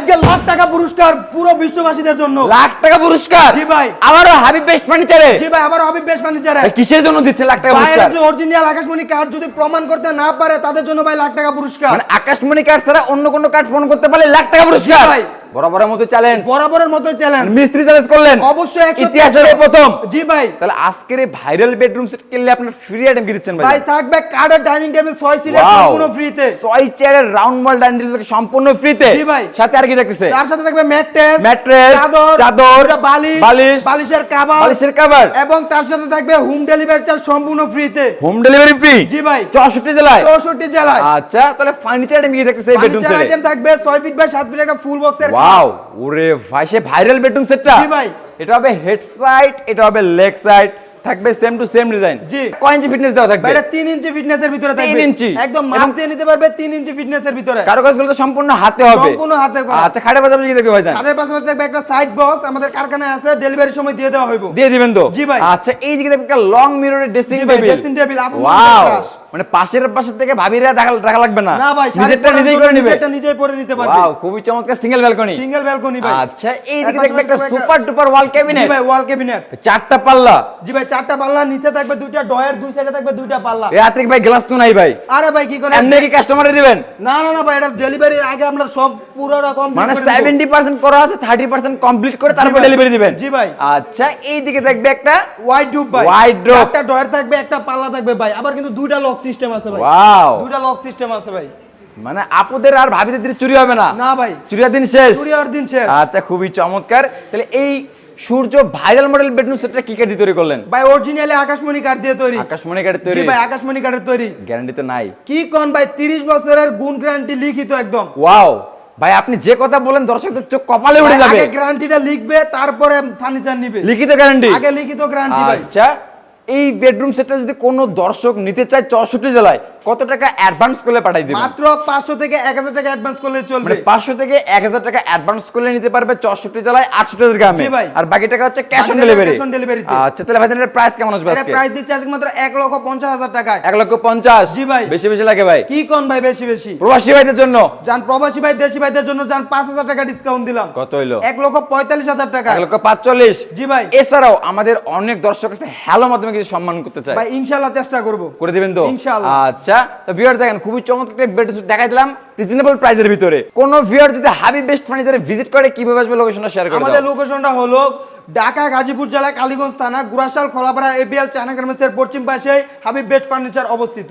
আজকে লাখ টাকা পুরস্কার পুরো বিশ্ববাসীদের জন্য। লাখ টাকা পুরস্কার? জি ভাই। আবারও হাবিব বেস্ট ফার্নিচারে? জি ভাই, আবার হাবিব বেস্ট ফার্নিচারে। কিসের জন্য দিচ্ছে লাখ টাকা পুরস্কার? ভাই, যে অরিজিনাল আকাশমণি কার্ড যদি প্রমাণ করতে না পারে তাদের জন্য ভাই লাখ টাকা পুরস্কার। মানে আকাশমণি কার্ড ছাড়া অন্য কোনো কার্ড প্রমাণ করতে পারলে লাখ টাকা পুরস্কার? ভাই, বরাবরের মতো চ্যালেঞ্জ। বরাবরের মতো চ্যালেঞ্জ। মিস্ত্রি চ্যালেঞ্জ করলেন অবশ্যই 100 ইতিহাসের প্রথম। জি ভাই। তাহলে আজকের এই ভাইরাল বেডরুম সেট কিনলে আপনার ফ্রি আইটেম কি দিচ্ছেন ভাই? ভাই থাকবে কার্ডের ডাইনিং টেবিল 6 সিটের Wow! সম্পূর্ণ ফ্রিতে। 6 চেয়ারের রাউন্ড মল ডাইনিং টেবিল সম্পূর্ণ ফ্রিতে। জি ভাই। সাথে আর কি দেখতেছে? তার সাথে থাকবে ম্যাট্রেস, চাদর, দুটো বালিশ, বালিশের কভার, বালিশের কভার, এবং তার সাথে থাকবে হোম ডেলিভারি চার্জ সম্পূর্ণ ফ্রিতে। Home delivery free? জি ভাই। 64 জেলায়? 64 জেলায়। আচ্ছা, তাহলে ফার্নিচার আইটেম কি দেখতেছে এই বেডরুম ফার্নিচার সেটে? আইটেম থাকবে 6 ফিট বাই 7 ফিট একটা ফুল বক্সের। ওয়াও, ওরে ভাই, সে ভাইরাল বেডরুম সেটটা? জি ভাই। এটা হবে হেড সাইড, এটা হবে লেগ সাইড, থাকবে সেম টু সেম ডিজাইন। জি। কয় ইঞ্চি ফিটনেস দেওয়া থাকবে? এটা 3 ইঞ্চি ফিটনেসের ভিতরে থাকবে। 3 ইঞ্চি? একদম মাপ দিয়ে নিতে পারবে 3 ইঞ্চি ফিটনেসের ভিতরে। কারুকাজগুলো তো সম্পূর্ণ হাতে হবে? সম্পূর্ণ হাতে করা। আচ্ছা, খাটে পাশাপাশি কি দেখবে ভাইজান? তাদের পাশাপাশি থাকবে একটা সাইড বক্স, আমাদের কারখানায় আছে, ডেলিভারির সময় দিয়ে দেওয়া হইব। দিয়ে দিবেন তো? জি ভাই। আচ্ছা, এই দিকে দেখবেন একটা লং মিররের ড্রেসিং জি ভাই, টেবিল। ড্রেসিং টেবিল আপনি ওয়াও, ক্রাশ। মানে পাশের থেকে ভাবিরা দেখা লাগবে না? না ভাই, নিজেরটা নিজেই করে নিবে? নিজেরটা নিজেই পরে নিতে পারবে। ওয়াও, খুবই চমৎকার সিঙ্গেল ব্যালকনি। সিঙ্গেল ব্যালকনি ভাই। আচ্ছা, এই দিকে দেখবেন একটা সুপার ডুপার ওয়াল জি ক্যাবিনেট। ভাই, ওয়াল ক্যাবিনেট। 4টা পাল্লা। জি ভাই, 4টা পাল্লা, নিচে থাকবে 2টা ডয়ার, দুই সাইডে থাকবে 2টা পাল্লা। এই আত্রিক ভাই, গ্লাস তো নাই ভাই? আরে ভাই কি করে? এমনি কি কাস্টমারে দিবেন? না না না ভাই, এটা ডেলিভারির আগে আমরা সব পুরো রকম মানে 70% করা আছে, 30% কমপ্লিট করে তারপর ডেলিভারি দিবেন? জি ভাই। আচ্ছা, এই দিকে দেখবে একটা ওয়াইড ডুপ ভাই। Wide drop. একটা ডয়ার থাকবে, একটা পাল্লা থাকবে ভাই। আবার কিন্তু 2টা লক সিস্টেম আছে ভাই। ওয়াও, 2টা লক সিস্টেম আছে ভাই। মানে আপুদের আর ভাবিদের দিন চুরি হবে না? না ভাই, চুরির দিন শেষ। চুরিয়ার দিন শেষ। আচ্ছা, খুবই চমৎকার। তাহলে এই সূর্য ভাইরাল মডেল বেডরুম সেটটা কি কাঠ দিয়ে তৈরি করলেন ভাই? অরিজিনালি আকাশমণি কাঠ দিয়ে তৈরি। আকাশমণি কাঠের তৈরি? জি ভাই, আকাশমণি কাঠের তৈরি। গ্যারান্টি তো নাই? কি কোন ভাই, 30 বছরের গুণ গ্যারান্টি লিখিত একদম। ওয়াও ভাই, আপনি যে কথা বলেন দর্শকদের চোখ কপালে উঠে যাবে। আগে গ্যারান্টিটা লিখবে, তারপরে ফার্নিচার নিবে। লিখিত গ্যারান্টি? আগে লিখিত গ্যারান্টি ভাই। আচ্ছা, এই বেডরুম সেটটা যদি কোনো দর্শক নিতে চায় 64 জেলায়, কত টাকা অ্যাডভান্স করলে পাঠাই দিবেন? মাত্র 500 থেকে 1000 টাকা অ্যাডভান্স করলে চলবে। মানে 500 থেকে 1000 টাকা অ্যাডভান্স করলে নিতে পারবে 64 জেলায় 68 গ্রামে। জি ভাই। আর বাকি টাকা হচ্ছে ক্যাশ অন বাকি টাকা ডেলিভারি? cash on delivery তে। আচ্ছা, তাহলে ভাইজান এর প্রাইস কেমন আসবে এটা আজকে? প্রাইস দিচ্ছে আজকে মাত্র 1,50,000 টাকায়। 1,50,000? জি ভাই। বেশি বেশি লাগে ভাই? কি কোন ভাই, বেশি বেশি? প্রবাসী ভাইদের জন্য? জান প্রবাসী ভাই, দেশি ভাইদের জন্য জান 5,000 টাকা ডিসকাউন্ট দিলাম। কত হইলো? 1,45,000 টাকা। 1,45,000? জি ভাই। এছাড়াও আমাদের অনেক দর্শক আছে হ্যালো মাধ্যমে কিছু সম্মান করতে চায়, ভাই ইনশাআল্লাহ চেষ্টা করব। করে দিবেন তো? ইনশাআল্লাহ। আচ্ছা, তো ভিউয়ার দেখেন, খুবই চমৎকার একটা বেড দেখাই দিলাম রিজনেবল প্রাইসের ভিতরে। কোন ভিউয়ার যদি হাবিব বেস্ট ফার্নিচারে ভিজিট করে কিভাবে আসবে লোকেশনটা শেয়ার করে আমাদের দাও। লোকেশনটা হলো ঢাকা গাজীপুর জেলা কালীগঞ্জ থানা গুরাশাল খোলাপাড়া এবিএল চায়না গার্মেন্টসের পশ্চিম পাশে হাবিব বেস্ট ফার্নিচার অবস্থিত।